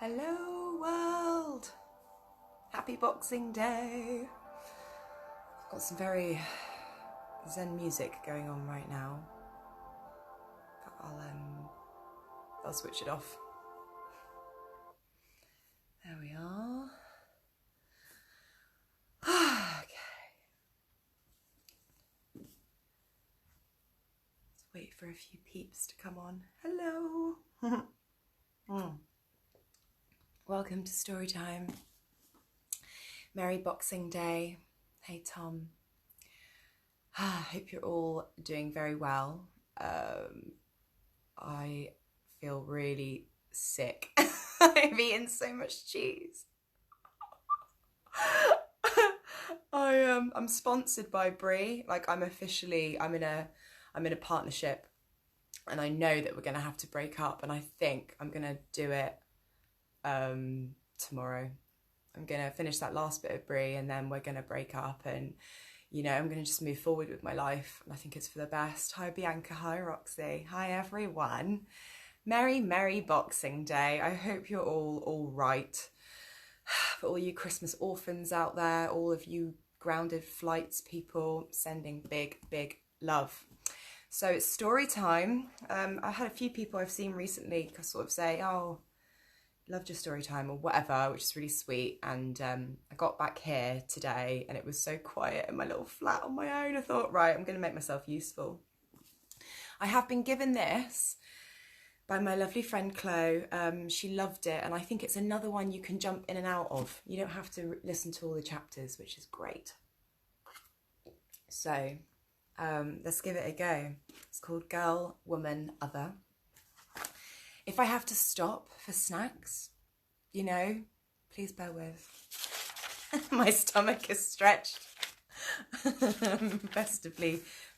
Hello world! Happy Boxing Day! I've got some very zen music going on right now, but I'll switch it off. There we are. Okay. Let's wait for a few peeps to come on. Hello! Welcome to story time. Merry Boxing Day. Hey Tom. I hope you're all doing very well. I feel really sick. I've eaten so much cheese. I'm sponsored by Brie. Like I'm in a partnership, and I know that we're gonna have to break up, and I think I'm gonna do it tomorrow. I'm gonna finish that last bit of Brie, and then we're gonna break up, and I'm gonna just move forward with my life, and I think it's for the best. Hi Bianca, hi Roxy, hi everyone. Merry Boxing Day. I hope you're all right. For all you Christmas orphans out there, all of you grounded flights people, sending big love. So it's story time. I've had a few people I've seen recently sort of say, oh, loved your story time or whatever, which is really sweet. And I got back here today and it was so quiet in my little flat on my own. I thought, right, I'm going to make myself useful. I have been given this by my lovely friend Chloe. She loved it, and I think it's another one you can jump in and out of. You don't have to listen to all the chapters, which is great. So let's give it a go. It's called Girl, Woman, Other. If I have to stop for snacks, please bear with. My stomach is stretched.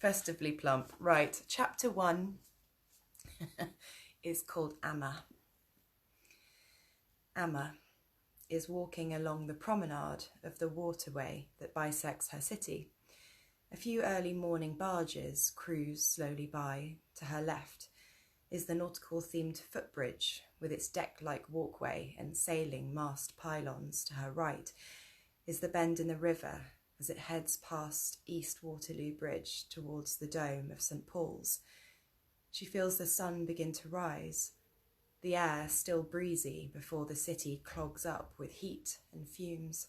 festively plump. Right, chapter 1 is called Amma. Amma is walking along the promenade of the waterway that bisects her city. A few early morning barges cruise slowly by. To her left is the nautical-themed footbridge with its deck-like walkway and sailing mast pylons. To her right is the bend in the river as it heads past East Waterloo Bridge towards the dome of St. Paul's. She feels the sun begin to rise, the air still breezy before the city clogs up with heat and fumes.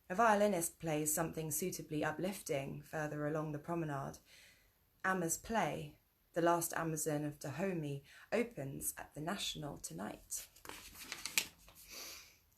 A violinist plays something suitably uplifting further along the promenade. Amma's play, The Last Amazon of Dahomey, opens at the National tonight.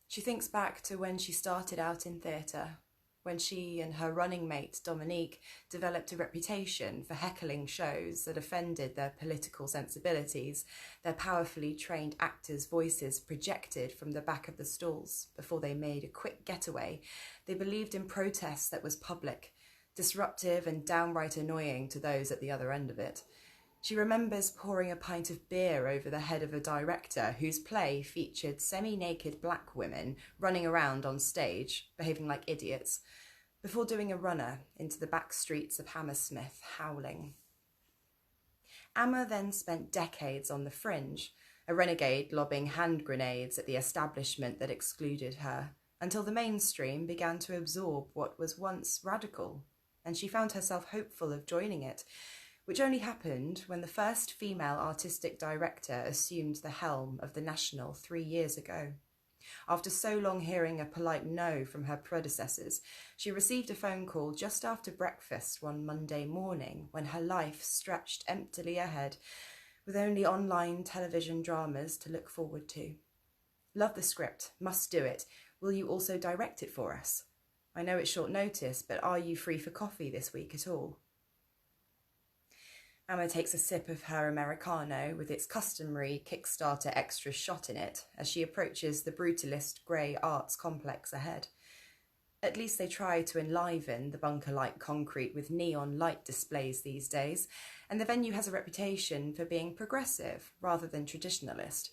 She thinks back to when she started out in theatre, when she and her running mate Dominique developed a reputation for heckling shows that offended their political sensibilities, their powerfully trained actors' voices projected from the back of the stalls before they made a quick getaway. They believed in protest that was public, disruptive and downright annoying to those at the other end of it. She remembers pouring a pint of beer over the head of a director whose play featured semi-naked black women running around on stage, behaving like idiots, before doing a runner into the back streets of Hammersmith, howling. Amma then spent decades on the fringe, a renegade lobbing hand grenades at the establishment that excluded her, until the mainstream began to absorb what was once radical, and she found herself hopeful of joining it, which only happened when the first female artistic director assumed the helm of the National 3 years ago. After so long hearing a polite no from her predecessors, she received a phone call just after breakfast one Monday morning when her life stretched emptily ahead, with only online television dramas to look forward to. Love the script, must do it. Will you also direct it for us? I know it's short notice, but are you free for coffee this week at all? Amma takes a sip of her Americano with its customary Kickstarter extra shot in it as she approaches the brutalist grey arts complex ahead. At least they try to enliven the bunker-like concrete with neon light displays these days, and the venue has a reputation for being progressive rather than traditionalist.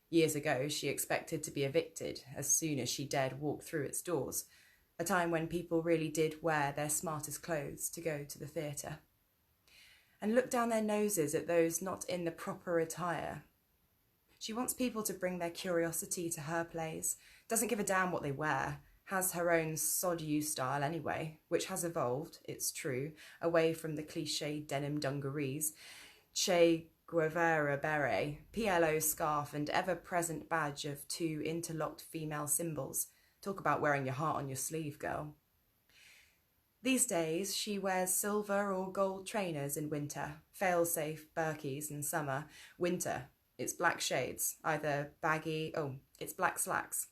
Years ago, she expected to be evicted as soon as she dared walk through its doors, a time when people really did wear their smartest clothes to go to the theatre, and look down their noses at those not in the proper attire. She wants people to bring their curiosity to her plays, doesn't give a damn what they wear, has her own sod you style anyway, which has evolved, it's true, away from the cliché denim dungarees, Che Guevara beret, PLO scarf and ever-present badge of two interlocked female symbols. Talk about wearing your heart on your sleeve, girl. These days, she wears silver or gold trainers in winter, fail-safe Birkies in summer. Winter, it's black shades, it's black slacks,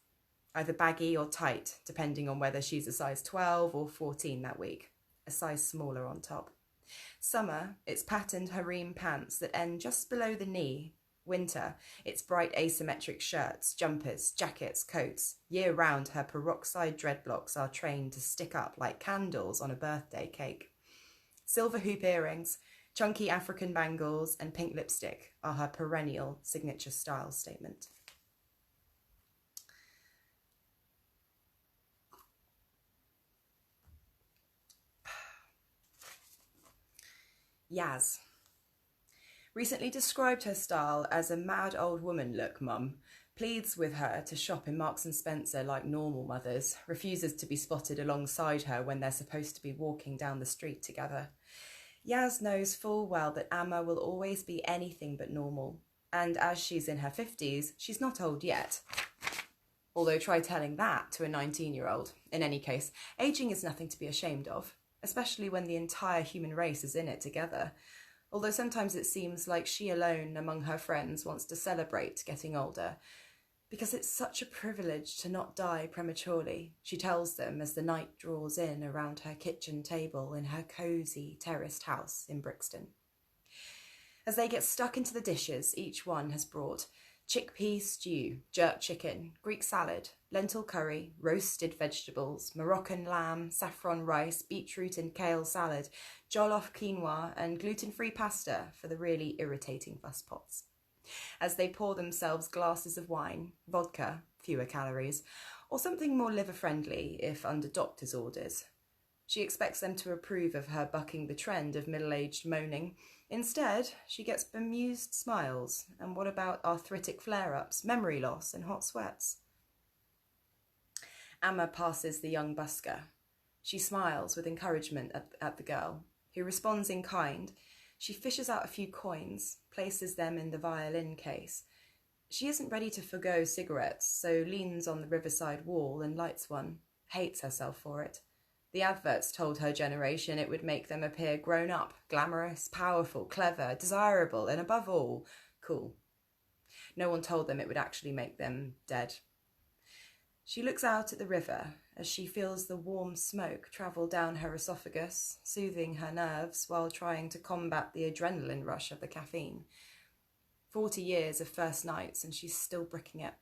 either baggy or tight, depending on whether she's a size 12 or 14 that week, a size smaller on top. Summer, it's patterned harem pants that end just below the knee. Winter, it's bright asymmetric shirts, jumpers, jackets, coats. Year-round, her peroxide dreadlocks are trained to stick up like candles on a birthday cake. Silver hoop earrings, chunky African bangles, and pink lipstick are her perennial signature style statement. Yaz recently described her style as a mad old woman look, mum, pleads with her to shop in Marks and Spencer like normal mothers, refuses to be spotted alongside her when they're supposed to be walking down the street together. Yaz knows full well that Amma will always be anything but normal, and as she's in her 50s, she's not old yet. Although try telling that to a 19-year-old. In any case, ageing is nothing to be ashamed of, especially when the entire human race is in it together. Although sometimes it seems like she alone among her friends wants to celebrate getting older, because it's such a privilege to not die prematurely, she tells them as the night draws in around her kitchen table in her cosy terraced house in Brixton. As they get stuck into the dishes each one has brought, chickpea stew, jerk chicken, Greek salad, lentil curry, roasted vegetables, Moroccan lamb, saffron rice, beetroot and kale salad, jollof quinoa and gluten-free pasta for the really irritating fusspots. As they pour themselves glasses of wine, vodka, fewer calories, or something more liver-friendly if under doctor's orders. She expects them to approve of her bucking the trend of middle-aged moaning. Instead, she gets bemused smiles. And what about arthritic flare-ups, memory loss and hot sweats? Amma passes the young busker. She smiles with encouragement at the girl, who responds in kind. She fishes out a few coins, places them in the violin case. She isn't ready to forgo cigarettes, so leans on the riverside wall and lights one, hates herself for it. The adverts told her generation it would make them appear grown up, glamorous, powerful, clever, desirable, and above all, cool. No one told them it would actually make them dead. She looks out at the river as she feels the warm smoke travel down her esophagus, soothing her nerves while trying to combat the adrenaline rush of the caffeine. 40 years of first nights and she's still bricking it.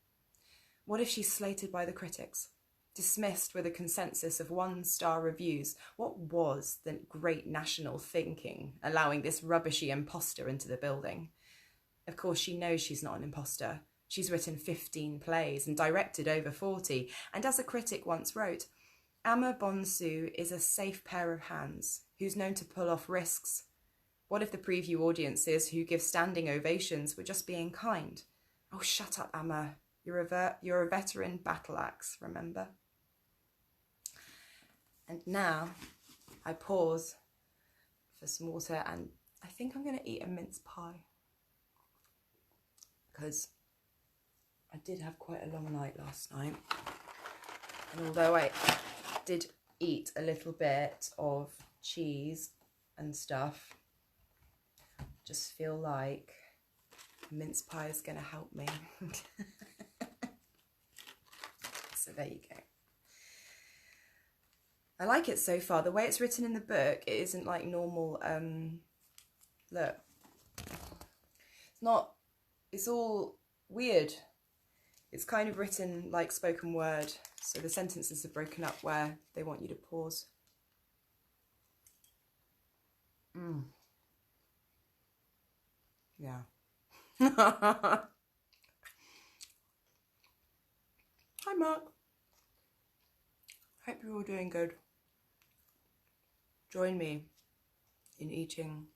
What if she's slated by the critics? Dismissed with a consensus of 1-star reviews? What was the great national thinking, allowing this rubbishy imposter into the building? Of course, she knows she's not an imposter. She's written 15 plays and directed over 40, and as a critic once wrote, Amma Bonsu is a safe pair of hands, who's known to pull off risks. What if the preview audiences who give standing ovations were just being kind? Oh, shut up, Amma. You're a veteran battle axe, remember? And now I pause for some water, and I think I'm going to eat a mince pie because I did have quite a long night last night. And although I did eat a little bit of cheese and stuff, I just feel like mince pie is going to help me. So there you go. I like it so far. The way it's written in the book, it isn't like normal, look. It's all weird. It's kind of written like spoken word, so the sentences are broken up where they want you to pause. Yeah. Hi, Mark. Hope you're all doing good. Join me in eating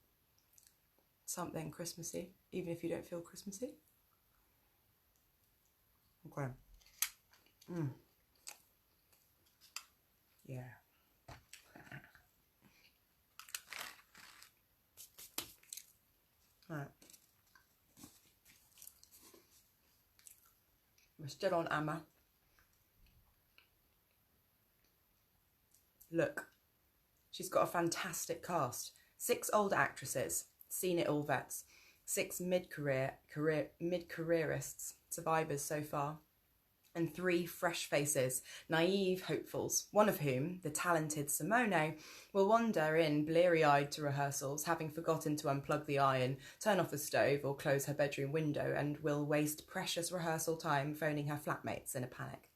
something Christmassy, even if you don't feel Christmassy. Okay. Yeah. Right. We're still on Amma. Look, she's got a fantastic cast. 6 older actresses, seen it all vets. 6 mid-careerists, survivors so far. And 3 fresh faces, naive hopefuls, one of whom, the talented Simone, will wander in bleary-eyed to rehearsals, having forgotten to unplug the iron, turn off the stove or close her bedroom window, and will waste precious rehearsal time phoning her flatmates in a panic.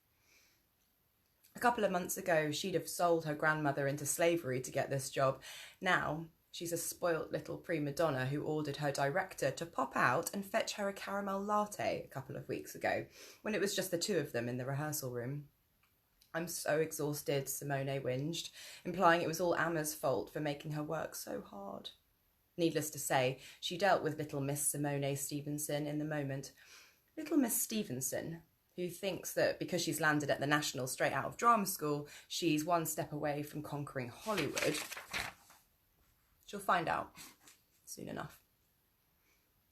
A couple of months ago, she'd have sold her grandmother into slavery to get this job. Now, she's a spoilt little prima donna who ordered her director to pop out and fetch her a caramel latte a couple of weeks ago, when it was just the 2 of them in the rehearsal room. "I'm so exhausted," Simone whinged, implying it was all Amma's fault for making her work so hard. Needless to say, she dealt with little Miss Simone Stevenson in the moment. Little Miss Stevenson, who thinks that because she's landed at the National straight out of drama school, she's one step away from conquering Hollywood. She'll find out soon enough.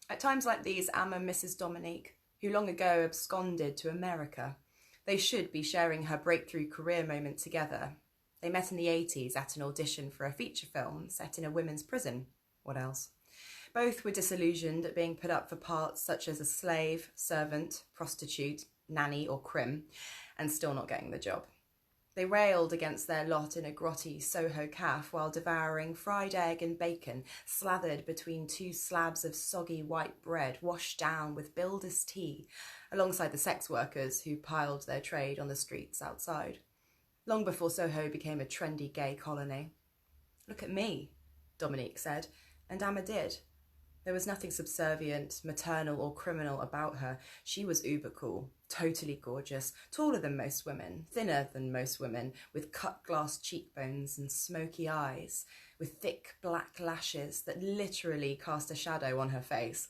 At times like these, Amma misses Dominique, who long ago absconded to America. They should be sharing her breakthrough career moment together. They met in the 80s at an audition for a feature film set in a women's prison. What else? Both were disillusioned at being put up for parts such as a slave, servant, prostitute, nanny or crim, and still not getting the job. They railed against their lot in a grotty Soho cafe while devouring fried egg and bacon slathered between 2 slabs of soggy white bread washed down with builder's tea, alongside the sex workers who piled their trade on the streets outside. Long before Soho became a trendy gay colony. "Look at me," Dominique said, and Amma did. There was nothing subservient, maternal or criminal about her. She was uber cool, totally gorgeous, taller than most women, thinner than most women, with cut glass cheekbones and smoky eyes, with thick black lashes that literally cast a shadow on her face.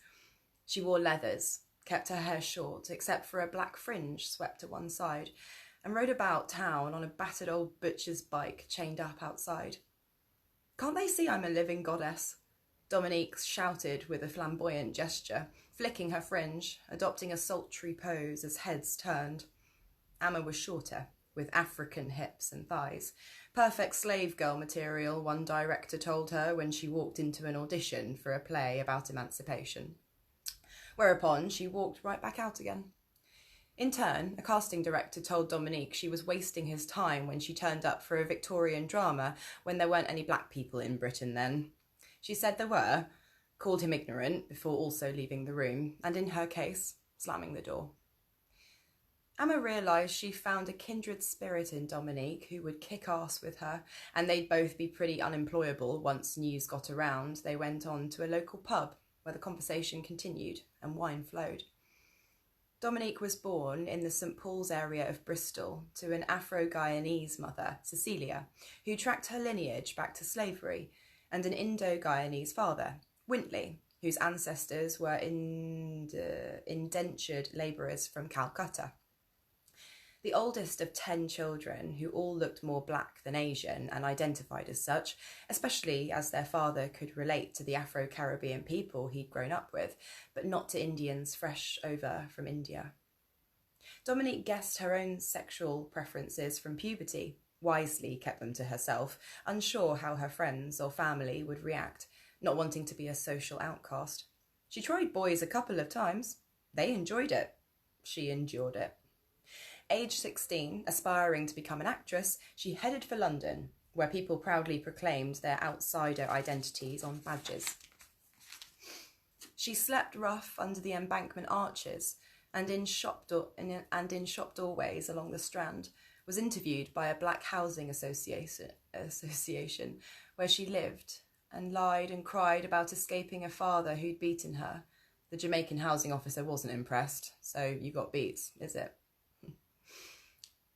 She wore leathers, kept her hair short except for a black fringe swept to one side, and rode about town on a battered old butcher's bike chained up outside. "Can't they see I'm a living goddess?" Dominique shouted with a flamboyant gesture, flicking her fringe, adopting a sultry pose as heads turned. Amma was shorter, with African hips and thighs. Perfect slave girl material, one director told her when she walked into an audition for a play about emancipation. Whereupon she walked right back out again. In turn, a casting director told Dominique she was wasting his time when she turned up for a Victorian drama when there weren't any black people in Britain then. She said there were, called him ignorant before also leaving the room, and in her case, slamming the door. Amma realised she found a kindred spirit in Dominique who would kick ass with her, and they'd both be pretty unemployable once news got around. They went on to a local pub where the conversation continued and wine flowed. Dominique was born in the St Paul's area of Bristol to an Afro-Guyanese mother, Cecilia, who tracked her lineage back to slavery, and an Indo-Guyanese father, Wintley, whose ancestors were indentured labourers from Calcutta. The oldest of 10 children, who all looked more black than Asian and identified as such, especially as their father could relate to the Afro-Caribbean people he'd grown up with, but not to Indians fresh over from India. Dominique guessed her own sexual preferences from puberty, wisely kept them to herself, unsure how her friends or family would react, not wanting to be a social outcast. She tried boys a couple of times. They enjoyed it. She endured it. Age 16, aspiring to become an actress, she headed for London, where people proudly proclaimed their outsider identities on badges. She slept rough under the Embankment arches and in shop doorways along the Strand, was interviewed by a Black Housing Association where she lived, and lied and cried about escaping a father who'd beaten her. The Jamaican housing officer wasn't impressed, so you got beats, is it?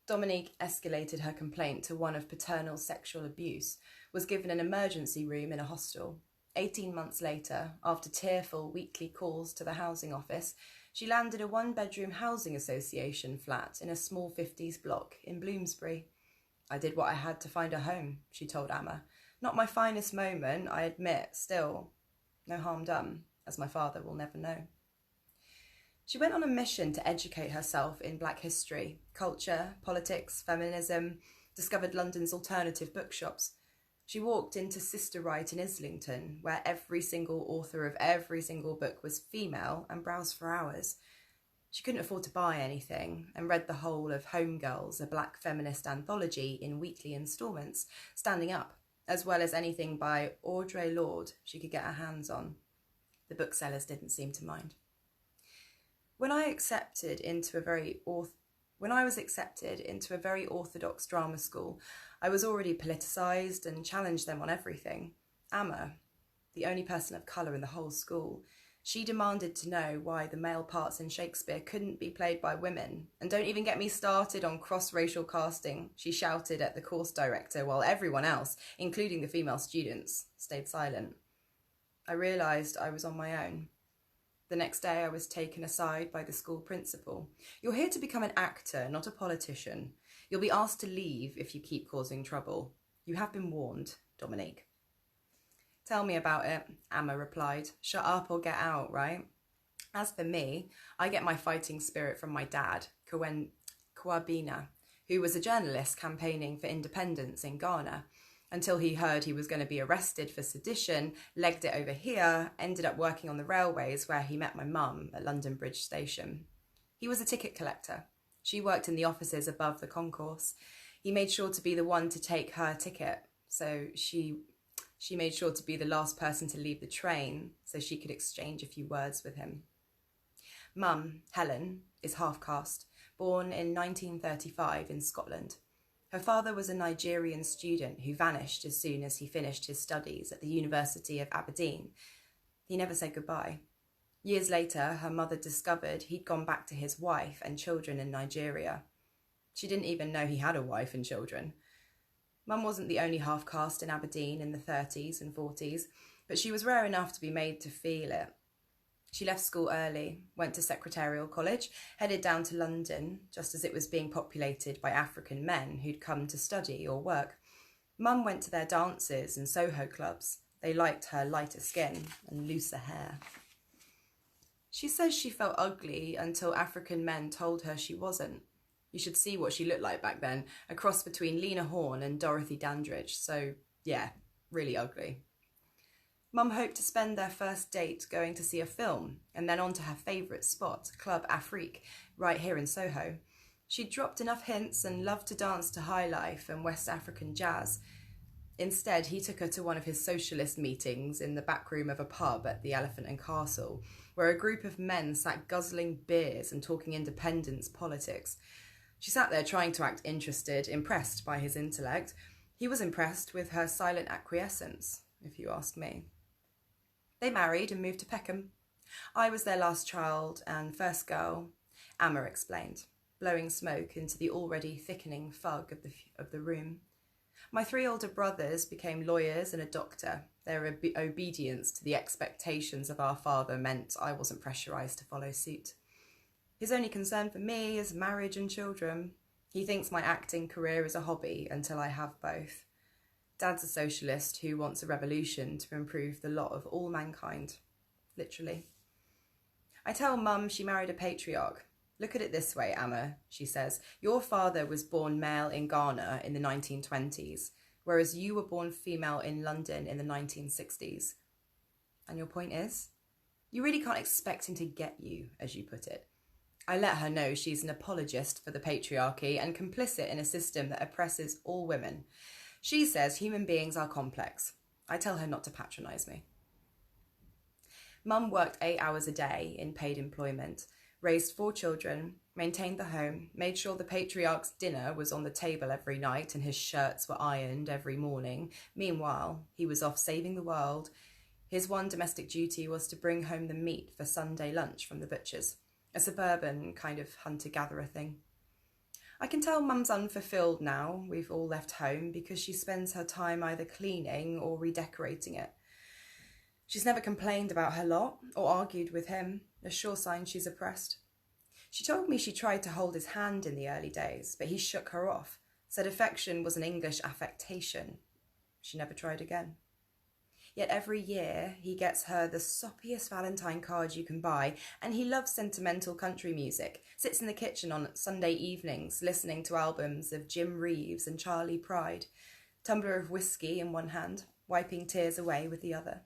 Dominique escalated her complaint to one of paternal sexual abuse, was given an emergency room in a hostel. 18 months later, after tearful weekly calls to the housing office, She landed a one-bedroom housing association flat in a small 50s block in Bloomsbury. I did what I had to find a home, she told Amma. Not my finest moment, I admit, still. No harm done, as my father will never know. She went on a mission to educate herself in Black history, culture, politics, feminism, discovered London's alternative bookshops. She walked into Sister Wright in Islington, where every single author of every single book was female, and browsed for hours. She couldn't afford to buy anything, and read the whole of Home Girls, a black feminist anthology, in weekly instalments, standing up, as well as anything by Audre Lorde she could get her hands on. The booksellers didn't seem to mind. When I was accepted into a very orthodox drama school, I was already politicised and challenged them on everything. Amma, the only person of colour in the whole school, she demanded to know why the male parts in Shakespeare couldn't be played by women. And don't even get me started on cross-racial casting, she shouted at the course director, while everyone else, including the female students, stayed silent. I realised I was on my own. The next day I was taken aside by the school principal. You're here to become an actor, not a politician. You'll be asked to leave if you keep causing trouble. You have been warned, Dominique. Tell me about it, Amma replied. Shut up or get out, right? As for me, I get my fighting spirit from my dad, Kwabena, who was a journalist campaigning for independence in Ghana. Until he heard he was going to be arrested for sedition, legged it over here, ended up working on the railways where he met my mum at London Bridge Station. He was a ticket collector. She worked in the offices above the concourse. He made sure to be the one to take her ticket, so she made sure to be the last person to leave the train so she could exchange a few words with him. Mum, Helen, is half-caste, born in 1935 in Scotland. Her father was a Nigerian student who vanished as soon as he finished his studies at the University of Aberdeen. He never said goodbye. Years later, her mother discovered he'd gone back to his wife and children in Nigeria. She didn't even know he had a wife and children. Mum wasn't the only half-caste in Aberdeen in the 30s and 40s, but she was rare enough to be made to feel it. She left school early, went to Secretarial College, headed down to London, just as it was being populated by African men who'd come to study or work. Mum went to their dances and Soho clubs. They liked her lighter skin and looser hair. She says she felt ugly until African men told her she wasn't. You should see what she looked like back then, a cross between Lena Horne and Dorothy Dandridge, so yeah, really ugly. Mum hoped to spend their first date going to see a film and then on to her favourite spot, Club Afrique, right here in Soho. She'd dropped enough hints and loved to dance to high life and West African jazz. Instead, he took her to one of his socialist meetings in the back room of a pub at the Elephant and Castle, where a group of men sat guzzling beers and talking independence politics. She sat there trying to act interested, impressed by his intellect. He was impressed with her silent acquiescence, if you ask me. They married and moved to Peckham. I was their last child and first girl, Amma explained, blowing smoke into the already thickening fog of the room. My 3 older brothers became lawyers and a doctor. Their obedience to the expectations of our father meant I wasn't pressurised to follow suit. His only concern for me is marriage and children. He thinks my acting career is a hobby until I have both. Dad's a socialist who wants a revolution to improve the lot of all mankind. Literally. I tell Mum she married a patriarch. Look at it this way, Amma, she says. Your father was born male in Ghana in the 1920s, whereas you were born female in London in the 1960s. And your point is? You really can't expect him to get you, as you put it. I let her know she's an apologist for the patriarchy and complicit in a system that oppresses all women. She says human beings are complex. I tell her not to patronise me. Mum worked 8 hours a day in paid employment, raised 4 children, maintained the home, made sure the patriarch's dinner was on the table every night and his shirts were ironed every morning. Meanwhile, he was off saving the world. His one domestic duty was to bring home the meat for Sunday lunch from the butchers, a suburban kind of hunter-gatherer thing. I can tell Mum's unfulfilled now we've all left home because she spends her time either cleaning or redecorating it. She's never complained about her lot or argued with him, a sure sign she's oppressed. She told me she tried to hold his hand in the early days, but he shook her off, said affection was an English affectation. She never tried again. Yet every year he gets her the soppiest Valentine card you can buy, and he loves sentimental country music, sits in the kitchen on Sunday evenings listening to albums of Jim Reeves and Charlie Pride, tumbler of whiskey in one hand, wiping tears away with the other.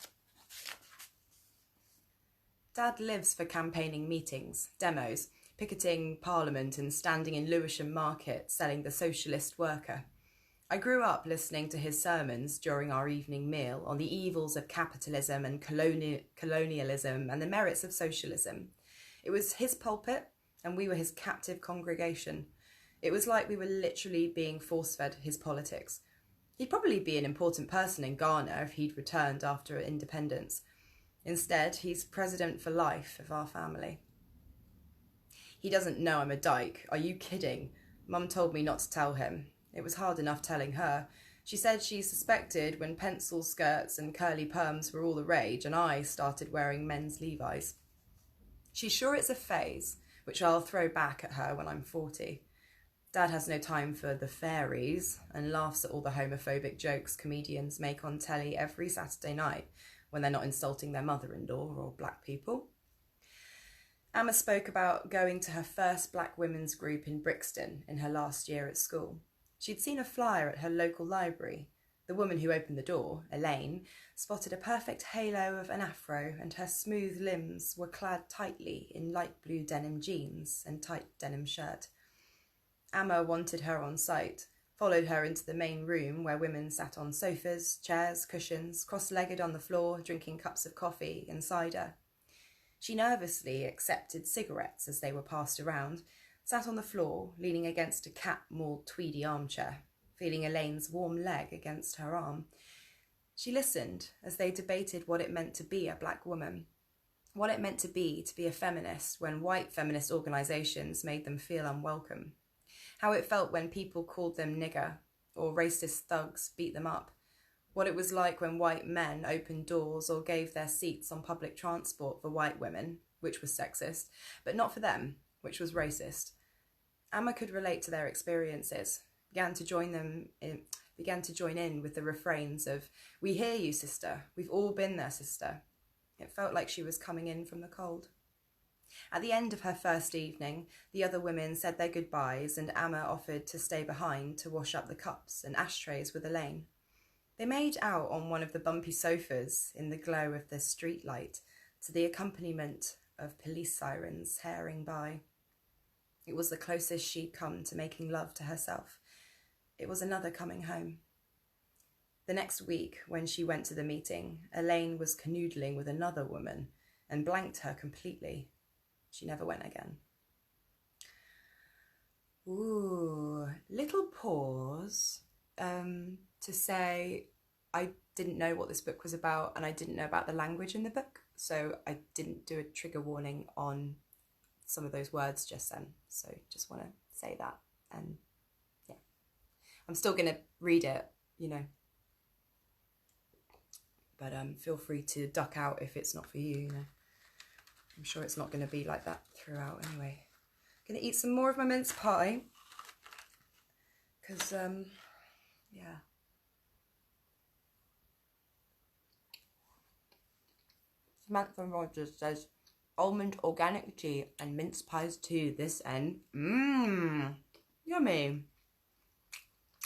Dad lives for campaigning meetings, demos, picketing Parliament and standing in Lewisham Market selling the Socialist Worker. I grew up listening to his sermons during our evening meal on the evils of capitalism and colonialism and the merits of socialism. It was his pulpit and we were his captive congregation. It was like we were literally being force-fed his politics. He'd probably be an important person in Ghana if he'd returned after independence. Instead, he's president for life of our family. He doesn't know I'm a dyke. Are you kidding? Mum told me not to tell him. It was hard enough telling her. She said she suspected when pencil skirts and curly perms were all the rage and I started wearing men's Levi's. She's sure it's a phase, which I'll throw back at her when I'm 40. Dad has no time for the fairies and laughs at all the homophobic jokes comedians make on telly every Saturday night when they're not insulting their mother-in-law or black people. Amma spoke about going to her first black women's group in Brixton in her last year at school. She'd seen a flyer at her local library. The woman who opened the door, Elaine, spotted a perfect halo of an afro and her smooth limbs were clad tightly in light blue denim jeans and tight denim shirt. Amma wanted her on site, followed her into the main room where women sat on sofas, chairs, cushions, cross-legged on the floor, drinking cups of coffee and cider. She nervously accepted cigarettes as they were passed around, sat on the floor, leaning against a cat-mauled tweedy armchair, feeling Elaine's warm leg against her arm. She listened as they debated what it meant to be a black woman, what it meant to be a feminist when white feminist organisations made them feel unwelcome, how it felt when people called them nigger or racist thugs beat them up, what it was like when white men opened doors or gave their seats on public transport for white women, which was sexist, but not for them, which was racist. Amma could relate to their experiences, began to join in with the refrains of, "We hear you, sister. We've all been there, sister." It felt like she was coming in from the cold. At the end of her first evening, the other women said their goodbyes and Amma offered to stay behind to wash up the cups and ashtrays with Elaine. They made out on one of the bumpy sofas in the glow of the street light to the accompaniment of police sirens tearing by. It was the closest she'd come to making love to herself. It was another coming home. The next week, when she went to the meeting, Elaine was canoodling with another woman and blanked her completely. She never went again. Ooh, little pause to say I didn't know what this book was about and I didn't know about the language in the book, so I didn't do a trigger warning on some of those words just then. So just want to say that, and yeah, I'm still going to read it, but feel free to duck out if it's not for you, I'm sure it's not going to be like that throughout anyway. I'm going to eat some more of my mince pie because yeah. Samantha Rogers says, almond organic tea and mince pies too, this end. Yummy.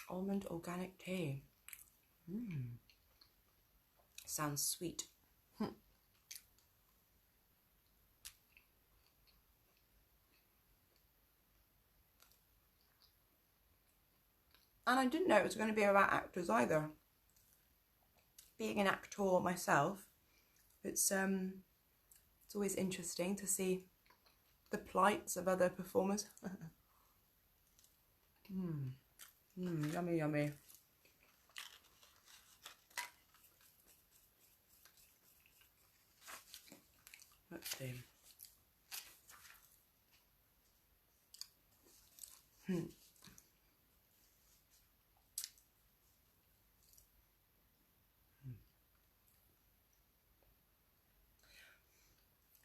Almond organic tea. Sounds sweet. And I didn't know it was going to be about actors either. Being an actor myself, it's always interesting to see the plights of other performers. Yummy, yummy. Let's see.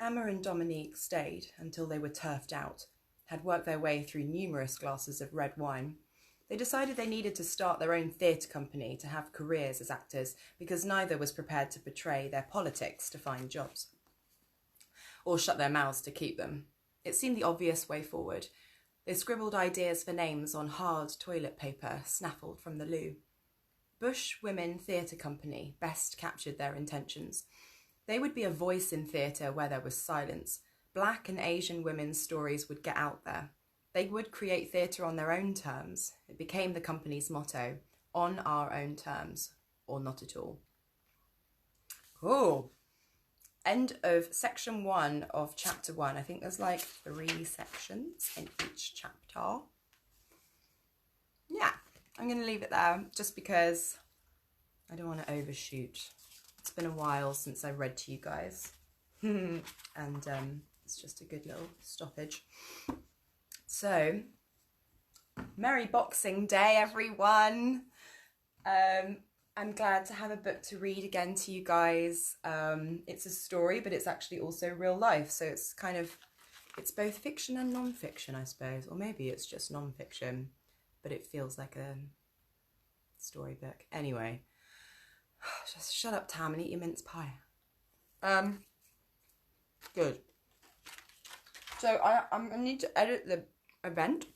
Emma and Dominique stayed until they were turfed out, had worked their way through numerous glasses of red wine. They decided they needed to start their own theatre company to have careers as actors, because neither was prepared to betray their politics to find jobs, or shut their mouths to keep them. It seemed the obvious way forward. They scribbled ideas for names on hard toilet paper snaffled from the loo. Bush Women Theatre Company best captured their intentions. They would be a voice in theatre where there was silence. Black and Asian women's stories would get out there. They would create theatre on their own terms. It became the company's motto, on our own terms, or not at all. Cool. End of section 1 of chapter 1. I think there's like 3 sections in each chapter. Yeah, I'm going to leave it there just because I don't want to overshoot. It's been a while since I read to you guys. And it's just a good little stoppage. So, Merry Boxing Day, everyone. I'm glad to have a book to read again to you guys. It's a story, but it's actually also real life. So it's it's both fiction and non-fiction, I suppose. Or maybe it's just non-fiction, but it feels like a storybook. Anyway, just shut up, Tam, and eat your mince pie. Good. So I need to edit the event.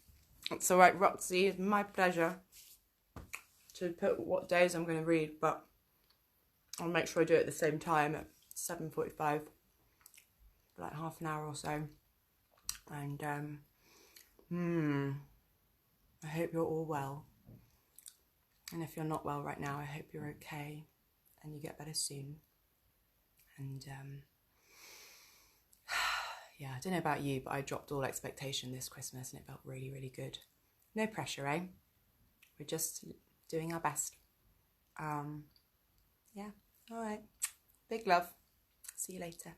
It's all right, Roxy. It's my pleasure to put what days I'm going to read, but I'll make sure I do it at the same time at 7:45 for like half an hour or so. And I hope you're all well. And if you're not well right now, I hope you're okay and you get better soon. And yeah, I don't know about you, but I dropped all expectation this Christmas and it felt really, really good. No pressure, eh? We're just doing our best. Yeah, all right. Big love. See you later.